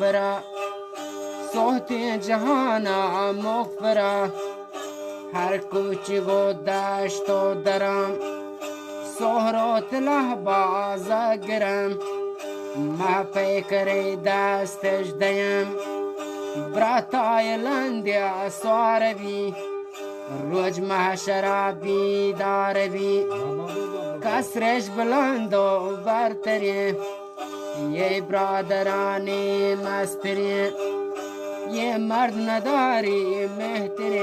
مغفرة صوت جهانا مغفرة هر کوچی و دشت و درم سهرات لحبازه گرم ما پیکر دستش دیم براتای لندیا سوار بی روز محشر بیدار بی کسرش بلند و برتری یہ برادرانی مستری یہ مرد نداری مهتری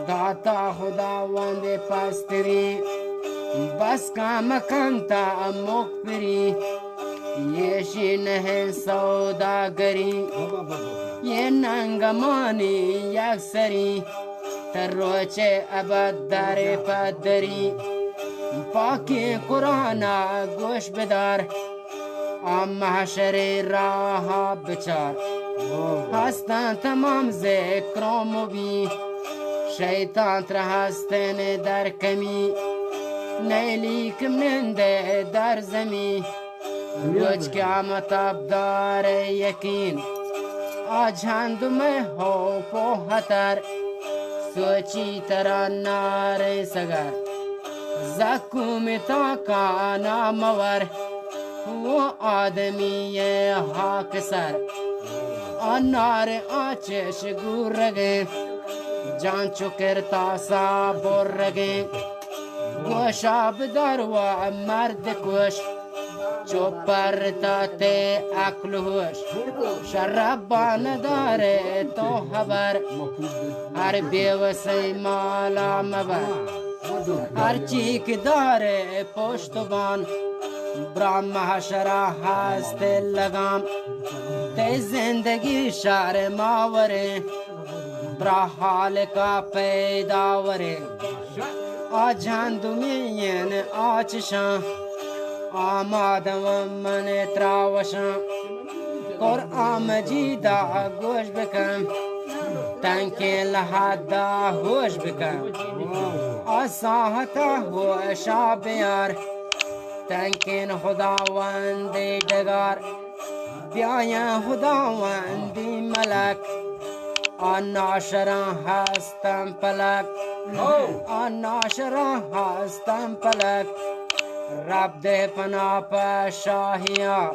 داتا خداوند پستری بس کام کنتا مغفری یہ شین ہے سوداگری یہ ننگمانی یکسری تروچ ابد در پدری پاکی قرآن گوش بدار آم محشر راہ بچار هستن تمام ذکر و مبی شیطان تر هستن در کمی نیلی کمنده در زمی روز قیامت ابدار یقین آج هند میں ہو پوہتر سوچی ترا نار سگر زکوم تا کا نامور وہ آدمی حاک سر انار آچش گور رگے جان چکر تاسا بور رگے گوشاب در و مرد کش چوپر تاتے عقل ہوش شرابان دارے تو خبر ہر بیوسی مالا مبر ہر چیک دارے پشتبان برام محشرہ ہست لگام تے زندگی شار ماورے برا حال کا پیداورے آجان دمین آچشاں آمادم من تراوشاں قرآن مجیدہ گوش بکن تنکے لحدہ ہوش بکن آساہتا ہوشا بیار تنکین خداوند ڈگار بیاین خداوند ملک آناشران هستم پلک آناشران هستم پلک رب ده پناه پا شاهیا